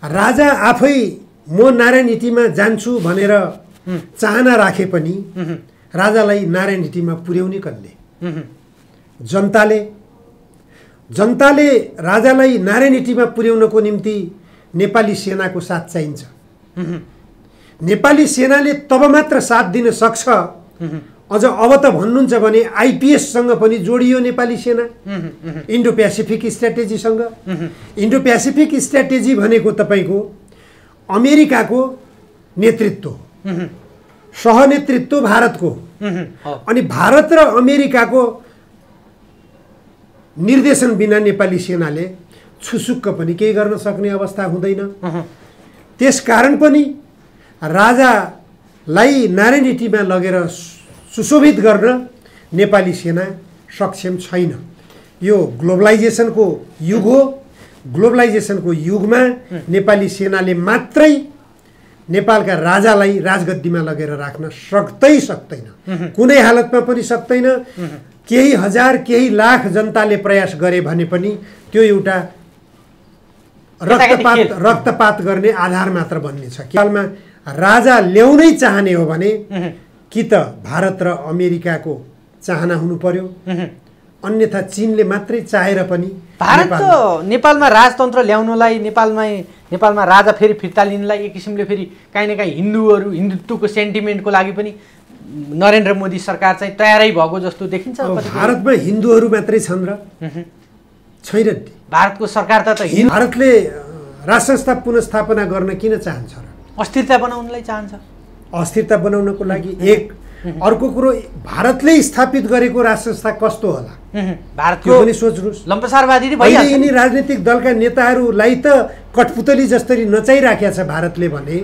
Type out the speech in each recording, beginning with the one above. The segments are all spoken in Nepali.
राजा आफै म नारायण हिटीमा जान्छु भनेर चाहना राखे पनि राजालाई नारायण हिटीमा पुर्याउने कसले? जनताले राजालाई नारायण हिटीमा पुर्याउनको निम्ति नेपाली सेनाको साथ चाहिन्छ। नेपाली सेनाले तब मात्र साथ दिन सक्छ। अझ अब त भन्नुहुन्छ भने आइपिएससँग पनि जोडियो नेपाली सेना इन्डो पेसिफिक स्ट्र्याटेजीसँग। इन्डो पेसिफिक स्ट्र्याटेजी भनेको तपाईँको अमेरिकाको नेतृत्व, सहनेतृत्व भारतको, अनि भारत र अमेरिकाको निर्देशन बिना नेपाली सेनाले छुसुक्क पनि केही गर्न सक्ने अवस्था हुँदैन। त्यसकारण पनि राजालाई नारायण हिटीमा लगेर सुशोभित गर्न नेपाली सेना सक्षम छैन। यो ग्लोबलाइजेसनको युग हो। ग्लोबलाइजेसनको युगमा नेपाली सेनाले मात्रै नेपालका राजालाई राजगद्दीमा लगेर राख्न सक्दैन। कुनै हालतमा पनि सक्दैन। केही हजार केही लाख जनताले प्रयास गरे भने पनि त्यो एउटा रक्तपात गर्ने आधार मात्र बन्नेछ। नेपालमा राजा ल्याउनै चाहने हो भने कि त भारत र अमेरिकाको चाहना हुनु पर्यो, अन्यथा चीनले मात्रै चाहेर पनि भारत त नेपालमा राजतन्त्र ल्याउनलाई, नेपालमा राजा फेरि फिर्ता लिनलाई एक किसिमले फेरि काहीँ न काहीँ हिन्दुत्वको सेन्टिमेन्टको लागि पनि नरेन्द्र मोदी सरकार चाहिँ तयारै भएको जस्तो देखिन्छ। भारतमा हिन्दूहरू मात्रै छन् र छैन? भारतको सरकार त भारतले राष्ट्र संस्था पुनर्स्थापना गर्न किन चाहन्छ र? अस्थिरता बनाउनलाई चाहन्छ। अस्थिरता बनाउनको लागि एक। अर्को कुरो, भारतले स्थापित गरेको राष्ट्र संस्था कस्तो होला भारतको पनि सोच्नुहोस्। लम्पसारवादी यिनी राजनीतिक दलका नेताहरूलाई त कठपुतली जसरी नचाइराखेको छ भारतले भने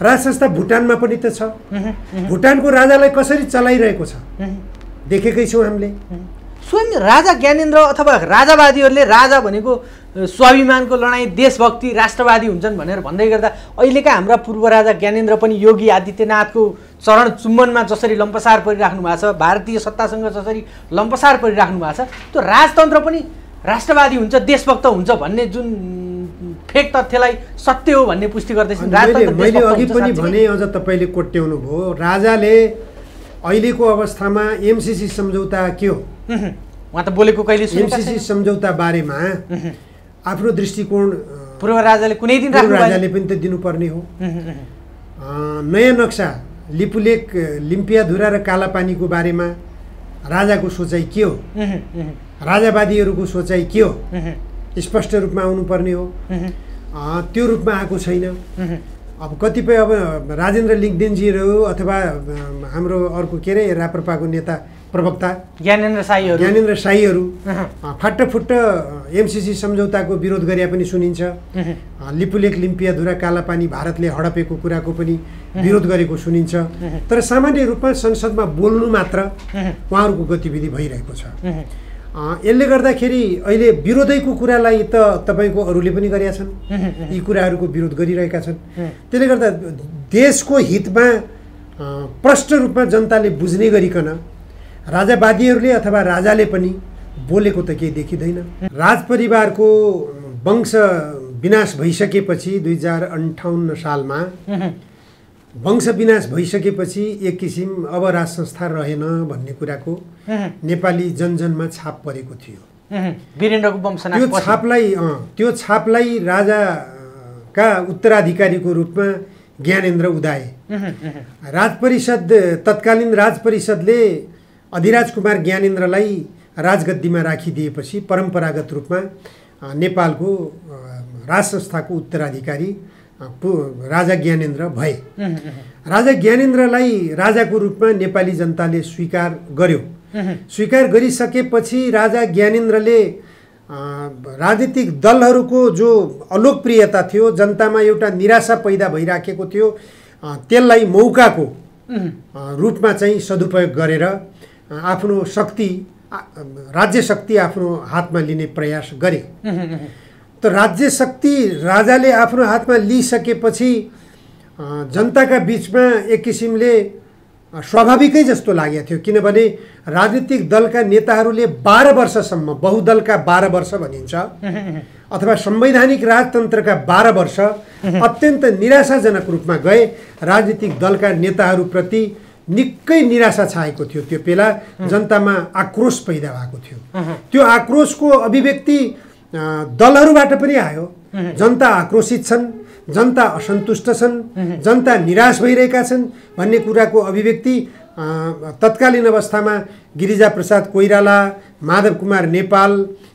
राष्ट्र संस्था भुटानमा पनि त छ। भुटानको राजालाई कसरी चलाइरहेको छ देखेकै छौँ हामीले। स्वयं राजा ज्ञानेन्द्र अथवा राजावादीहरूले राजा भनेको स्वाभिमानको लडाईँ, देशभक्ति, राष्ट्रवादी हुन्छन् भनेर भन्दै गर्दा अहिलेका हाम्रा पूर्व राजा ज्ञानेन्द्र पनि योगी आदित्यनाथको चरण चुम्बनमा जसरी लम्पसार परिराख्नु भएको छ, भारतीय सत्तासँग जसरी लम्पसार परिराख्नु भएको छ, त्यो राजतन्त्र पनि राष्ट्रवादी हुन्छ, देशभक्त हुन्छ भन्ने जुन फेक तथ्यलाई सत्य हो भन्ने पुष्टि गर्दैछन्। मैले अघि पनि भने, अझ तपाईँले कोट्याउनु भयो, राजाले अहिलेको अवस्थामा एमसीसी सम्झौता के हो उहाँ त बोलेको कहिले एमसीसी सम्झौता बारेमा आफ्नो दृष्टिकोण पूर्व राजाले कुनै दिन राजाले पनि त दिनुपर्ने हो। नयाँ नक्सा लिपुलेक, लिम्पियाधुरा र कालापानीको बारेमा राजाको सोचाइ के हो, राजावादीहरूको सोचाइ के हो, स्पष्ट रूपमा आउनुपर्ने हो। त्यो रूपमा आएको छैन। अब कतिपय अब राजेन्द्र लिङ्गदेनजीहरू अथवा हाम्रो अर्को के अरे राप्रपाको नेता प्रवक्ता ज्ञानेन्द्र शाहीहरू फाटफुट्ट एमसीसी सम्झौताको विरोध गरे पनि सुनिन्छ। लिपुलेक, लिम्पियाधुरा, कालापानी भारतले हडपेको कुराको पनि विरोध गरेको सुनिन्छ। तर सामान्य रूपमा संसदमा बोल्नु मात्र उहाँहरूको गतिविधि भइरहेको छ। यसले गर्दाखेरि अहिले विरोधैको कुरालाई त तपाईँको अरूले पनि गरेका छन्, यी कुराहरूको विरोध गरिरहेका छन्। त्यसले गर्दा देशको हितमा प्रष्ट रूपमा जनताले बुझ्ने गरिकन राजावादीहरूले अथवा राजाले पनि बोलेको त केही देखिँदैन। राजपरिवारको वंश विनाश भइसकेपछि 2058 सालमा वंश विनाश भइसकेपछि एक किसिम अब राज संस्था रहेन भन्ने कुराको नेपाली जनजनमा छाप परेको थियो। वीरेन्द्रको वंशनाश त्यो छापलाई राजाका उत्तराधिकारीको रूपमा ज्ञानेन्द्र उदाए। तत्कालीन राज परिषदले अधिराज कुमार ज्ञानेन्द्रलाई राजगद्दीमा राखिदिएपछि परम्परागत रूपमा नेपालको राज संस्थाको उत्तराधिकारी राजा ज्ञानेन्द्र भए। राजा ज्ञानेन्द्रलाई राजाको रूपमा नेपाली जनताले स्वीकार गर्यो। स्वीकार गरिसकेपछि राजा ज्ञानेन्द्रले राजनीतिक दलहरूको जो अलोकप्रियता थियो, जनतामा एउटा निराशा पैदा भइराखेको थियो, त्यसलाई मौकाको रूपमा चाहिँ सदुपयोग गरेर आफ्नो शक्ति, राज्य शक्ति आफ्नो हातमा लिने प्रयास गरे। त राज्य शक्ति राजाले आफ्नो हातमा लिइसकेपछि जनताका बीचमा एक किसिमले स्वाभाविकै जस्तो लागेको थियो। किनभने राजनीतिक दलका नेताहरूले 12 वर्षसम्म, बहुदलका 12 वर्ष भनिन्छ, अथवा संवैधानिक राजतन्त्रका 12 वर्ष अत्यन्त निराशाजनक रूपमा गए। राजनीतिक दलका नेताहरूप्रति निकै निराशा छाएको थियो। त्यो बेला जनतामा आक्रोश पैदा भएको थियो। त्यो आक्रोशको अभिव्यक्ति दलहरूबाट पनि आयो। जनता आक्रोशित छन्, जनता असन्तुष्ट छन्, जनता निराश भइरहेका छन् भन्ने कुराको अभिव्यक्ति तत्कालीन अवस्थामा गिरिजाप्रसाद कोइराला, माधव कुमार नेपाल,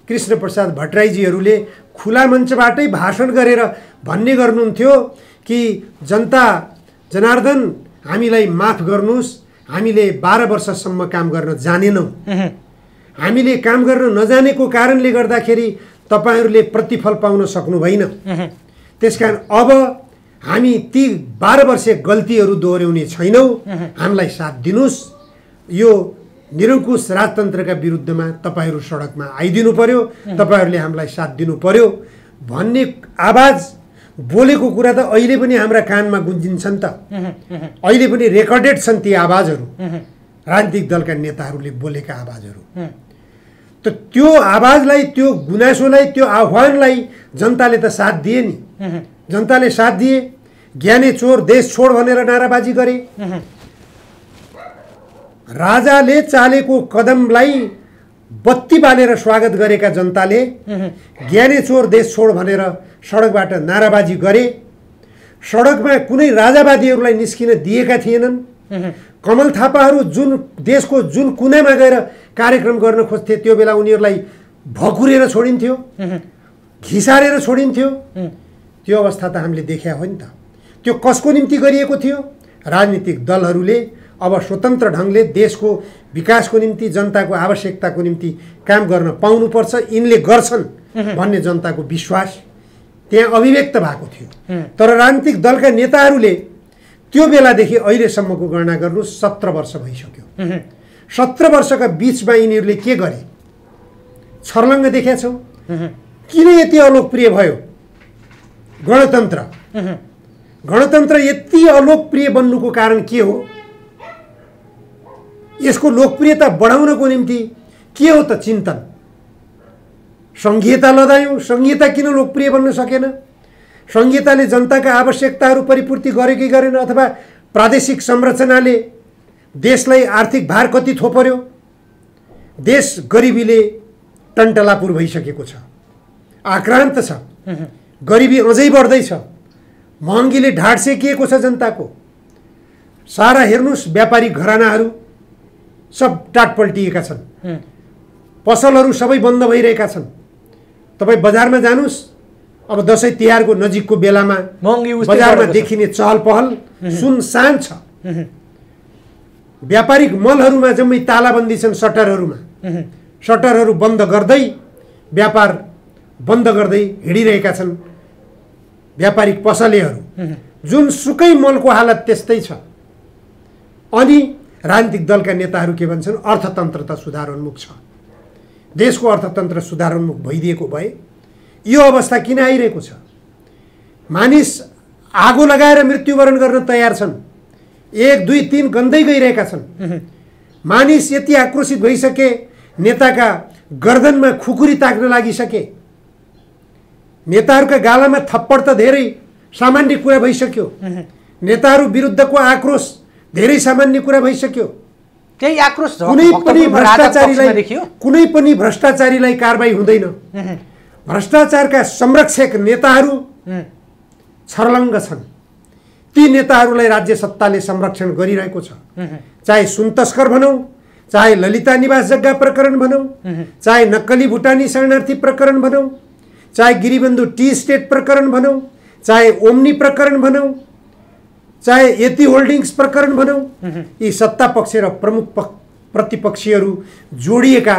कृष्णप्रसाद भट्टराईजीहरूले खुला मञ्चबाटै भाषण गरेर भन्ने गर्नुहुन्थ्यो कि जनता जनार्दन हामीलाई माफ गर्नुहोस्, हामीले 12 वर्षसम्म काम गर्न जानेनौँ। हामीले काम गर्न नजानेको कारणले गर्दाखेरि तपाईहरूले प्रतिफल पाउन सक्नु भएन। त्यसकारण अब हामी ती 12 वर्षे गल्तीहरू दोहोऱ्याउने छैनौँ, हामीलाई साथ दिनुहोस्। यो निरङ्कुश राजतन्त्रका विरुद्धमा तपाईहरू सडकमा आइदिनु पर्यो, तपाईहरूले हामीलाई साथ दिनु पर्यो भन्ने आवाज बोलेको कुरा त अहिले पनि हाम्रा कानमा गुन्जिन्छन् त। अहिले पनि रेकर्डेड छन् ती आवाजहरू, राजनीतिक दलका नेताहरूले बोलेका आवाजहरू। त त्यो आवाजलाई, त्यो गुनासोलाई, त्यो आह्वानलाई जनताले त साथ दिए नि। जनताले साथ दिए। ज्ञाने चोर देश छोड भनेर नाराबाजी गरे। राजाले चालेको कदमलाई बत्ती बालेर स्वागत गरेका जनताले ज्ञाने चोर देश छोड भनेर सडकबाट नाराबाजी गरे। सडकमा कुनै राजावादीहरूलाई निस्किन दिएका थिएनन्। कमल थापाहरू जुन देशको जुन कुनामा गएर कार्यक्रम गर्न खोज्थे त्यो बेला उनीहरूलाई भकुरेर छोडिन्थ्यो, घिसारेर छोडिन्थ्यो। त्यो अवस्था त हामीले देख्या हो नि त। त्यो कसको निम्ति गरिएको थियो? राजनीतिक दलहरूले अब स्वतन्त्र ढङ्गले देशको विकासको निम्ति, जनताको आवश्यकताको निम्ति काम गर्न पाउनुपर्छ, यिनले गर्छन् भन्ने जनताको विश्वास त्यहाँ अभिव्यक्त भएको थियो। तर राजनीतिक दलका नेताहरूले त्यो बेलादेखि अहिलेसम्मको गणना गर्नु 17 वर्ष भइसक्यो। 17 वर्षका बिचमा यिनीहरूले के गरे? छर्लङ्ग देखेका छौँ। किन यति अलोकप्रिय भयो गणतन्त्र? गणतन्त्र यति अलोकप्रिय बन्नुको कारण के हो? यसको लोकप्रियता बढाउनको निम्ति के हो त चिन्तन? संघीयता लदायौँ। संघीयता किन लोकप्रिय बन्न सकेन? संघीयताले जनताका आवश्यकताहरू परिपूर्ति गरे कि गरेन? अथवा प्रादेशिक संरचनाले देशलाई आर्थिक भार कति थोपर्यो? देश गरिबीले टन्टलापुर भइसकेको छ, आक्रान्त छ, गरिबी अझै बढ्दैछ, महँगीले ढाड सेकिएको छ जनताको। सारा हेर्नुहोस्, व्यापारी घरानाहरू सब टाटपल्टिएका छन्, पसलहरू सबै बन्द भइरहेका छन्। तपाईँ बजारमा जानुहोस्, अब दसैँ तिहारको नजिकको बेलामा बजारमा देखिने चहल पहल सुनसान छ। व्यापारिक मलहरूमा जम्मै तालाबन्दी छन्। सटरहरू बन्द गर्दै व्यापार बन्द गर्दै हिँडिरहेका छन् व्यापारिक पसलेहरू। जुनसुकै मलको हालत त्यस्तै छ। अनि राजनीतिक दलका नेताहरू के भन्छन्? अर्थतन्त्र त सुधारोन्मुख छ। देशको अर्थतन्त्र सुधारोन्मुख भइदिएको भए यो अवस्था किन आइरहेको छ? मानिस आगो लगाएर मृत्युवरण गर्न तयार छन्। 1, 2, 3 गन्दै गइरहेका छन्। मानिस यति आक्रोशित भइसके, नेताका गर्दनमा खुकुरी ताक्न लागिसके। नेताहरूका गालामा थप्पड त धेरै सामान्य कुरा भइसक्यो। नेताहरू विरुद्धको आक्रोश धेरै सामान्य कुरा भइसक्यो। केही आक्रोश कुनै पनि भ्रष्टाचारीलाई कारबाही हुँदैन। भ्रष्टाचारका संरक्षक नेताहरू छर्लङ्ग छन्। ती नेताहरूलाई राज्य सत्ताले संरक्षण गरिरहेको छ। चाहे सुन तस्कर भनौँ, चाहे ललिता निवास जग्गा प्रकरण भनौँ, चाहे नक्कली भुटानी शरणार्थी प्रकरण भनौँ, चाहे गिरिबन्धु टी स्टेट प्रकरण भनौँ, चाहे ओम्नी प्रकरण भनौँ, चाहे यति होल्डिङ्स प्रकरण भनौँ, यी सत्ता पक्ष र प्रमुख प्रतिपक्षीहरू जोडिएका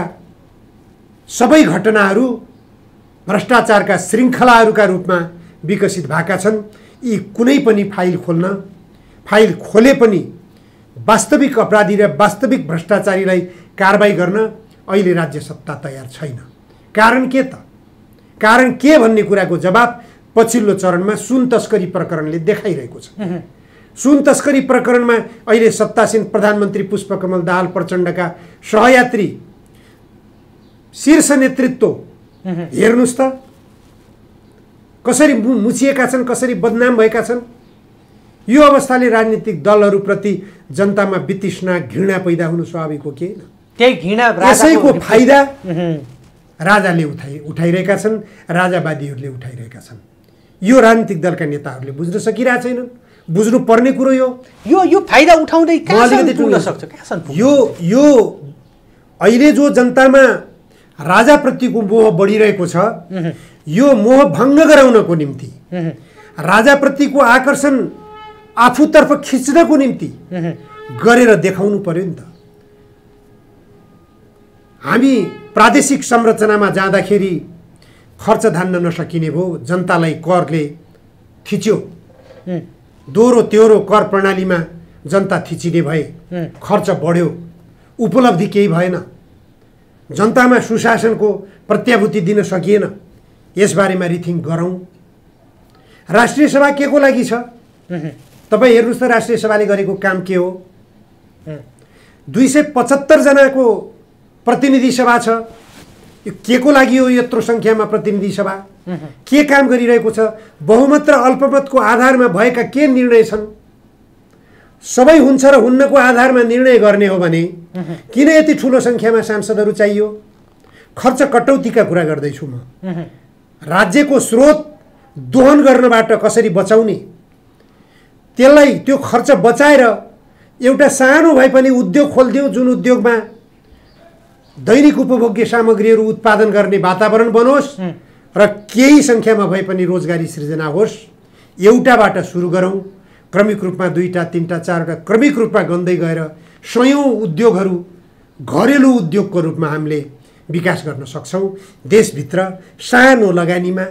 सबै घटनाहरू भ्रष्टाचारका श्रृङ्खलाहरूका रूपमा विकसित भएका छन्। यी कुनै पनि फाइल खोले पनि वास्तविक अपराधी र वास्तविक भ्रष्टाचारीलाई कारबाही गर्न अहिले राज्य सत्ता तयार छैन। कारण के त? कारण के भन्ने कुराको जवाब पछिल्लो चरणमा सुन तस्करी प्रकरणले देखाइरहेको छ। सुन तस्करी प्रकरणमा अहिले सत्तासीन प्रधानमन्त्री पुष्पकमल दाहाल प्रचण्डका सहयात्री शीर्ष नेतृत्व हेर्नुहोस् त, कसरी मुछिएका छन्, कसरी बदनाम भएका छन्। यो अवस्थाले राजनीतिक दलहरूप्रति जनतामा वितृष्णा, घृणा पैदा हुनु स्वाभाविक हो कि होइन? त्यही घृणा यसैको फाइदा राजाले उठाइरहेका छन्, राजावादीहरूले उठाइरहेका छन्। यो राजनीतिक दलका नेताहरूले बुझ्न सकिरहेका छैनन्। बुझ्नु पर्ने कुरो यो फाइदा उठाउँदै कहाँसम्म पुग्न सक्छ? यो अहिले जो जनतामा राजाप्रतिको मोह बढिरहेको छ, यो मोह भङ्ग गराउनको निम्ति, राजाप्रतिको आकर्षण आफूतर्फ खिच्नको निम्ति गरेर देखाउनु पर्यो नि त। हामी प्रादेशिक संरचनामा जाँदाखेरि खर्च धान्न नसकिने भयो, जनतालाई करले थिच्यो, दोहोरो तेह्रो कर प्रणालीमा जनता थिचिने भए, खर्च बढ्यो, उपलब्धि केही भएन, जनतामा सुशासनको प्रत्याभूति दिन सकिएन। यसबारेमा रिथिङ गरौँ। राष्ट्रिय सभा के को लागि छ? तपाईँ हेर्नुहोस् त राष्ट्रिय सभाले गरेको काम के हो? 275 जनाको प्रतिनिधि सभा छ। यो के को लागि हो? यत्रो सङ्ख्यामा प्रतिनिधि सभा के काम गरिरहेको छ? बहुमत र अल्पमतको आधारमा भएका के निर्णय छन्? सबै हुन्छ र हुन्नको आधारमा निर्णय गर्ने हो भने किन यति ठुलो सङ्ख्यामा सांसदहरू चाहियो? खर्च कटौतीका कुरा गर्दैछु म। राज्यको स्रोत दोहन गर्नबाट कसरी बचाउने, त्यसलाई त्यो खर्च बचाएर एउटा सानो भए पनि उद्योग खोलिदिउँ, जुन उद्योगमा दैनिक उपभोग्य सामग्रीहरू उत्पादन गर्ने वातावरण बनोस् र केही सङ्ख्यामा भए पनि रोजगारी सृजना होस्। एउटाबाट सुरु गरौँ, क्रमिक रूपमा 2टा 3टा 4वटा क्रमिक रूपमा गन्दै गएर सयौँ उद्योगहरू घरेलु उद्योगको रूपमा हामीले विकास गर्न सक्छौँ। देशभित्र सानो लगानीमा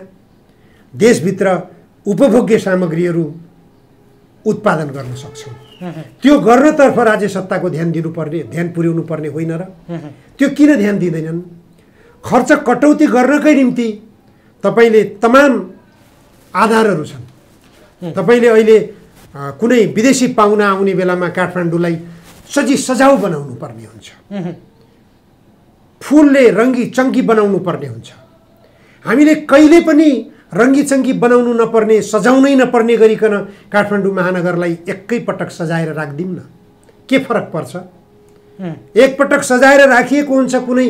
देशभित्र उपभोग्य सामग्रीहरू उत्पादन गर्न सक्छौँ। त्यो गर्नतर्फ राज्य सत्ताको ध्यान दिनुपर्ने, ध्यान पुर्याउनु पर्ने होइन र? त्यो किन ध्यान दिँदैनन्? खर्च कटौती गर्नकै निम्ति तपाईँले तमाम आधारहरू छन्। तपाईँले अहिले कुनै विदेशी पाहुना आउने बेलामा काठमाडौँलाई सजाउ बनाउनु पर्ने हुन्छ, फुलले रङ्गी चङ्गी बनाउनु पर्ने हुन्छ। हामीले कहिले पनि रङ्गी चङ्गी बनाउनु नपर्ने, सजाउनै नपर्ने गरिकन काठमाडौँ महानगरलाई एकैपटक सजाएर राखिदिउँ न, के फरक पर्छ? एकपटक सजाएर राखिएको हुन्छ कुनै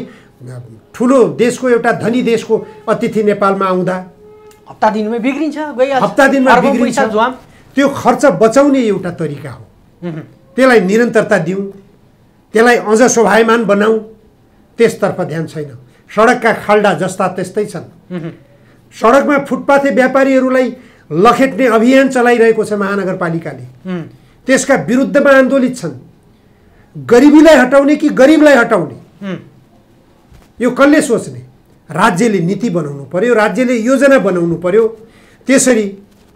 ठुलो देशको, एउटा धनी देशको अतिथि नेपालमा आउँदा हप्ता दिनमै बिग्रिन्छ, हप्ता दिनमा बिग्रिन्छ। त्यो खर्च बचाउने एउटा तरिका हो। त्यसलाई निरन्तरता दिउँ, त्यसलाई अझ शोभायमान बनाऊ, त्यसतर्फ ध्यान छैन। सडकका खाल्डा जस्ता त्यस्तै छन्। सडकमा फुटपाथे व्यापारीहरूलाई लखेट्ने अभियान चलाइरहेको छ महानगरपालिकाले। त्यसका विरुद्धमा आन्दोलित छन्। गरिबीलाई हटाउने कि गरिबलाई हटाउने, यो कसले सोच्ने? राज्यले नीति बनाउनु पर्यो, राज्यले योजना बनाउनु पर्यो, त्यसरी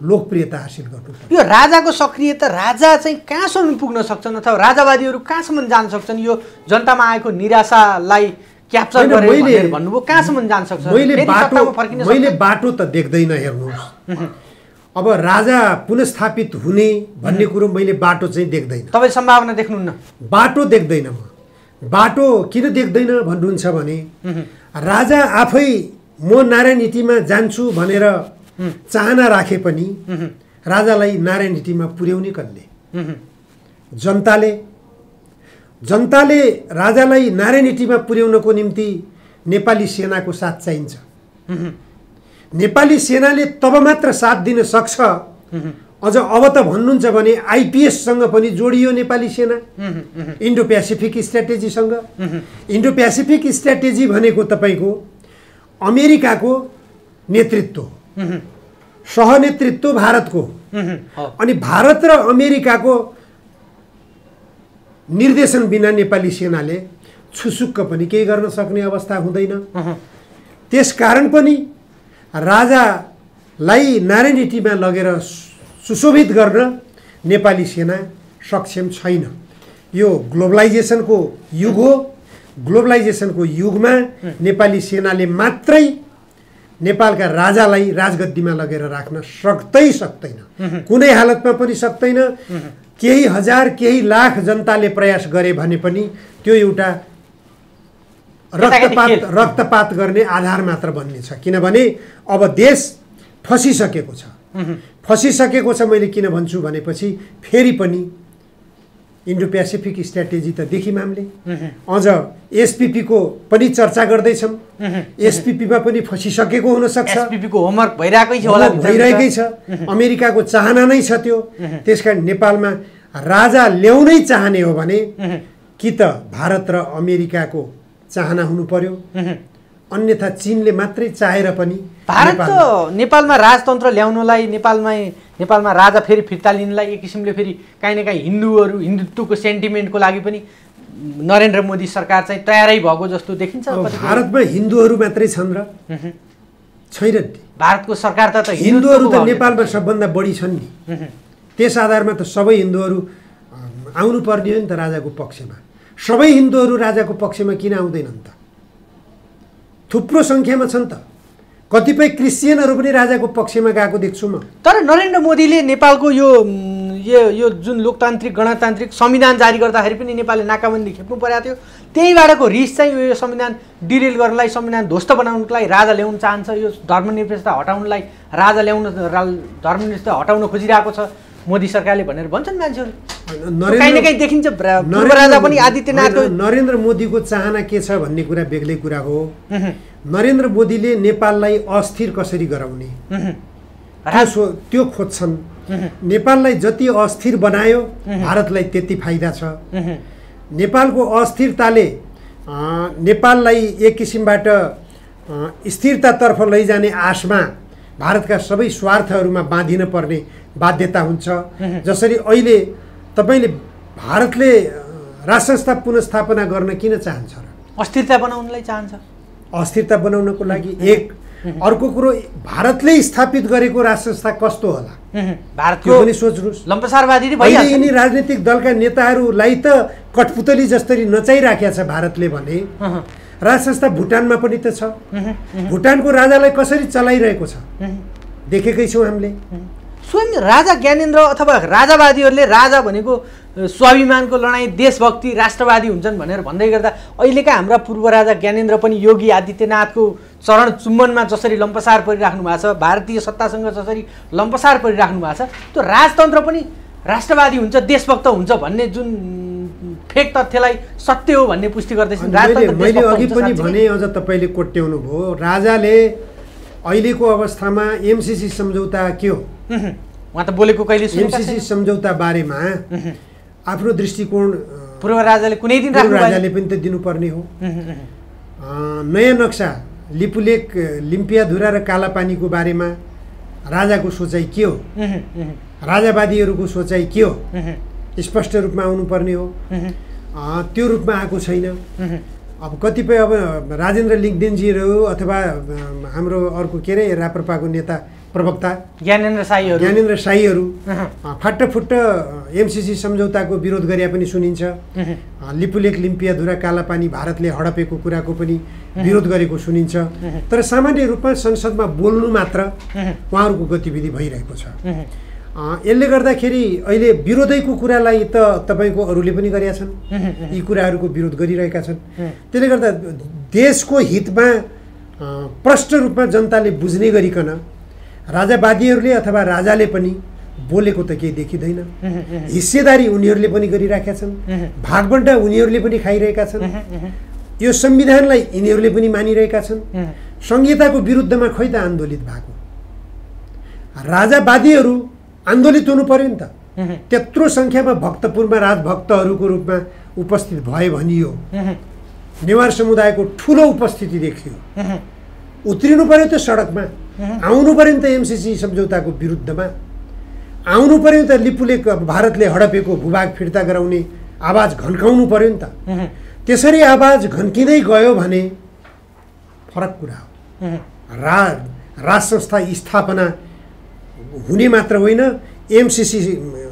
लोकप्रियता हासिल गर्नु पर्यो। यो राजाको सक्रियता, राजा चाहिँ कहाँसम्म पुग्न सक्छन् अथवा राजावादीहरू कहाँसम्म जान सक्छन्? यो जनतामा आएको निराशालाई क्याप्चर गरेर भन्नुभयो, कहाँसम्म जान सक्छ? मैले बाटो त देख्दैन। हेर्नुहोस्, अब राजा पुनस्थापित हुने भन्ने कुरो मैले बाटो चाहिँ देख्दैन। तपाईँ सम्भावना देख्नुहुन्न? बाटो देख्दैन। म बाटो किन देख्दैन भन्नुहुन्छ भने राजा आफै म नारायण नीतिमा जान्छु भनेर चाहना राखे पनि राजालाई नारायण नीतिमा पुर्याउने कसले? जनताले राजालाई नारायण नीतिमा पुर्याउनको निम्ति नेपाली सेनाको साथ चाहिन्छ। नेपाली सेनाले तब मात्र साथ दिन सक्छ। अझ अब त भन्नुहुन्छ भने आइपिएससँग पनि जोडियो नेपाली सेना, इन्डो पेसिफिक स्ट्र्याटेजीसँग। इन्डो पेसिफिक स्ट्र्याटेजी भनेको तपाईँको अमेरिकाको नेतृत्व, सहनेतृत्व भारतको, अनि भारत र अमेरिकाको निर्देशन बिना नेपाली सेनाले छुसुक्क पनि केही गर्न सक्ने अवस्था हुँदैन। त्यसकारण पनि राजालाई नारायण नीतिमा लगेर सुशोभित गर्न नेपाली सेना सक्षम छैन। यो ग्लोबलाइजेसनको युग हो। ग्लोबलाइजेसनको युगमा नेपाली सेनाले मात्रै नेपालका राजालाई राजगद्दीमा लगेर राख्न सक्दैन, कुनै हालतमा पनि सक्दैन। केही हजार केही लाख जनताले प्रयास गरे भने पनि त्यो एउटा रक्तपात गर्ने आधार मात्र बन्नेछ। किनभने अब देश फसिसकेको छ। फसिसकेको छ मैले किन भन्छु भनेपछि फेरि पनि इन्डो पेसिफिक स्ट्राटेजी त देख्यौँ हामीले। अझ एसपिपीको पनि चर्चा गर्दैछौँ। एसपिपीमा पनि फसिसकेको हुनसक्छ। एसपिपीको होमवर्क भइरहेकै छ होला, भइरहेकै छ। अमेरिकाको चाहना नै छ त्यो। त्यसकारण नेपालमा राजा ल्याउनै चाहने हो भने कि त भारत र अमेरिकाको चाहना हुनु पर्यो, अन्यथा चीनले मात्रै चाहेर पनि भारत त नेपालमा राजतन्त्र ल्याउनलाई, नेपालमा राजा फेरि फिर्ता लिनलाई एक किसिमले फेरि काहीँ न काहीँ हिन्दुत्वको सेन्टिमेन्टको लागि पनि नरेन्द्र मोदी सरकार चाहिँ तयारै भएको जस्तो देखिन्छ। भारतमा हिन्दूहरू मात्रै छन् र छैनन्? भारतको सरकार त हिन्दूहरू त नेपालमा सबभन्दा बढी छन् नि। त्यस आधारमा त सबै हिन्दूहरू आउनुपर्ने हो नि त राजाको पक्षमा। सबै हिन्दूहरू राजाको पक्षमा किन आउँदैनन् त? थुप्रो सङ्ख्यामा छन् त। कतिपय क्रिस्चियनहरू पनि राजाको पक्षमा गएको देख्छु म। तर नरेन्द्र मोदीले नेपालको यो जुन लोकतान्त्रिक गणतान्त्रिक संविधान जारी गर्दाखेरि पनि नेपालले नाकाबन्दी खेप्नु परेको थियो। त्यहीबाटको रिस चाहिँ यो संविधान डिरेल गर्नलाई, संविधान ध्वस्त बनाउनको लागि राजा ल्याउन चाहन्छ। यो धर्मनिरपेक्षता हटाउनलाई धर्मनिरपेक्षता हटाउन खोजिरहेको छ मोदी सरकारले भनेर भन्छन् मान्छेहरू। कहीँ न कहीँ देखिन्छ राजा पनि आदित्यनाथको। नरेन्द्र मोदीको चाहना के छ भन्ने कुरा बेग्लै कुरा हो। नरेन्द्र मोदीले नेपाललाई अस्थिर कसरी गराउने त्यो खोज्छन्। नेपाललाई जति अस्थिर बनायो भारतलाई त्यति फाइदा छ। नेपालको अस्थिरताले नेपाललाई एक किसिमबाट स्थिरतातर्फ लैजाने आशमा भारतका सबै स्वार्थहरूमा बाँधिन पर्ने बाध्यता हुन्छ। जसरी अहिले तपाईँले भारतले राष्ट्रसंस्था पुनर्स्थापना गर्न किन चाहन्छ र? अस्थिरता बनाउनलाई चाहन्छ। अस्थिरता बनाउनको लागि एक। अर्को कुरो, भारतले स्थापित गरेको राष्ट्रसंस्था कस्तो होला भारतको पनि सोच्नुहोस्। लम्पसारवादी यिनी राजनीतिक दलका नेताहरूलाई त कठपुतली जसरी नचाइराखेको छ भारतले भने राष्ट्रसंस्था भुटानमा पनि त छ। भुटानको राजालाई कसरी चलाइरहेको छ देखेकै छौँ हामीले। स्वयं राजा ज्ञानेन्द्र अथवा राजावादीहरूले राजा भनेको स्वाभिमानको लडाइँ, देशभक्ति, राष्ट्रवादी हुन्छन् भनेर भन्दै गर्दा अहिलेका हाम्रा पूर्व राजा ज्ञानेन्द्र पनि योगी आदित्यनाथको चरण चुम्बनमा जसरी लम्पसार परिराख्नु भएको छ, भारतीय सत्तासँग जसरी लम्पसार परिराख्नु भएको छ, त्यो राजतन्त्र पनि राष्ट्रवादी हुन्छ, देशभक्त हुन्छ भन्ने जुन फेक तथ्यलाई सत्य हो भन्ने पुष्टि गर्दैछन्। मैले अघि पनि भने, अझ तपाईँले कोट्याउनु भयो। राजाले अहिलेको अवस्थामा एमसीसी सम्झौता के हो उहाँ त बोलेको कहिले एमसीसी सम्झौता बारेमा आफ्नो दृष्टिकोण पूर्व राजाले कुनै दिन राजाले पनि त दिनुपर्ने हो। नयाँ नक्सा लिपुलेक, लिम्पियाधुरा र कालापानीको बारेमा राजाको सोचाइ के हो, राजावादीहरूको सोचाइ के हो स्पष्ट रूपमा आउनुपर्ने हो। त्यो रूपमा आएको छैन। अब कतिपय अब राजेन्द्र लिङ्गदेनजीहरू अथवा हाम्रो अर्को के अरे राप्रपाको नेता प्रवक्ता ज्ञानेन्द्र साईहरू फाटफुट्ट एमसीसी सम्झौताको विरोध गरे पनि सुनिन्छ। लिपुलेक, लिम्पियाधुरा, कालापानी भारतले हडपेको कुराको पनि विरोध गरेको सुनिन्छ। तर सामान्य रूपमा संसदमा बोल्नु मात्र उहाँहरूको गतिविधि भइरहेको छ। यसले गर्दाखेरि अहिले विरोधैको कुरालाई त तपाईँको अरूले पनि गरेका छन्, यी कुराहरूको विरोध गरिरहेका छन्। त्यसले गर्दा देशको हितमा प्रष्ट रूपमा जनताले बुझ्ने गरिकन राजावादीहरूले अथवा राजाले पनि बोलेको त केही देखिँदैन। हिस्सेदारी उनीहरूले पनि गरिरहेका छन्, भागबण्डा उनीहरूले पनि खाइरहेका छन्, यो संविधानलाई यिनीहरूले पनि मानिरहेका छन्। संहिताको विरुद्धमा खोइ त आन्दोलित भएको? राजावादीहरू आन्दोलित हुनु पर्यो नि त। त्यत्रो सङ्ख्यामा भक्तपुरमा राजभक्तहरूको रूपमा उपस्थित भए भनियो, नेवार समुदायको ठुलो उपस्थिति देखियो। उत्रिनु पर्यो त सडकमा, आउनु पर्यो नि त एमसीसी सम्झौताको विरुद्धमा, आउनु पर्यो नि त लिपुलेक भारतले हडपेको भूभाग फिर्ता गराउने आवाज घन्काउनु पर्यो नि त। त्यसरी आवाज घन्किँदै गयो भने फरक कुरा हो। राज संस्था स्थापना हुने मात्र होइन, एमसीसी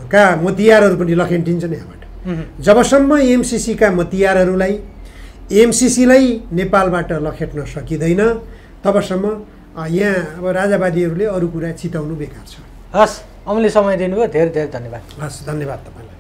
का मतियारहरू पनि लखेटिन्छन् यहाँबाट। जबसम्म एमसीसी का मतियारहरूलाई एमसीसीलाई नेपालबाट लखेट्न सकिँदैन तबसम्म यहाँ अब राजावादीहरूले अरू कुरा चिताउनु बेकार छ। हस्, अमूल्य समय दिनुभयो, धेरै धेरै धन्यवाद। हस्, धन्यवाद तपाईँलाई।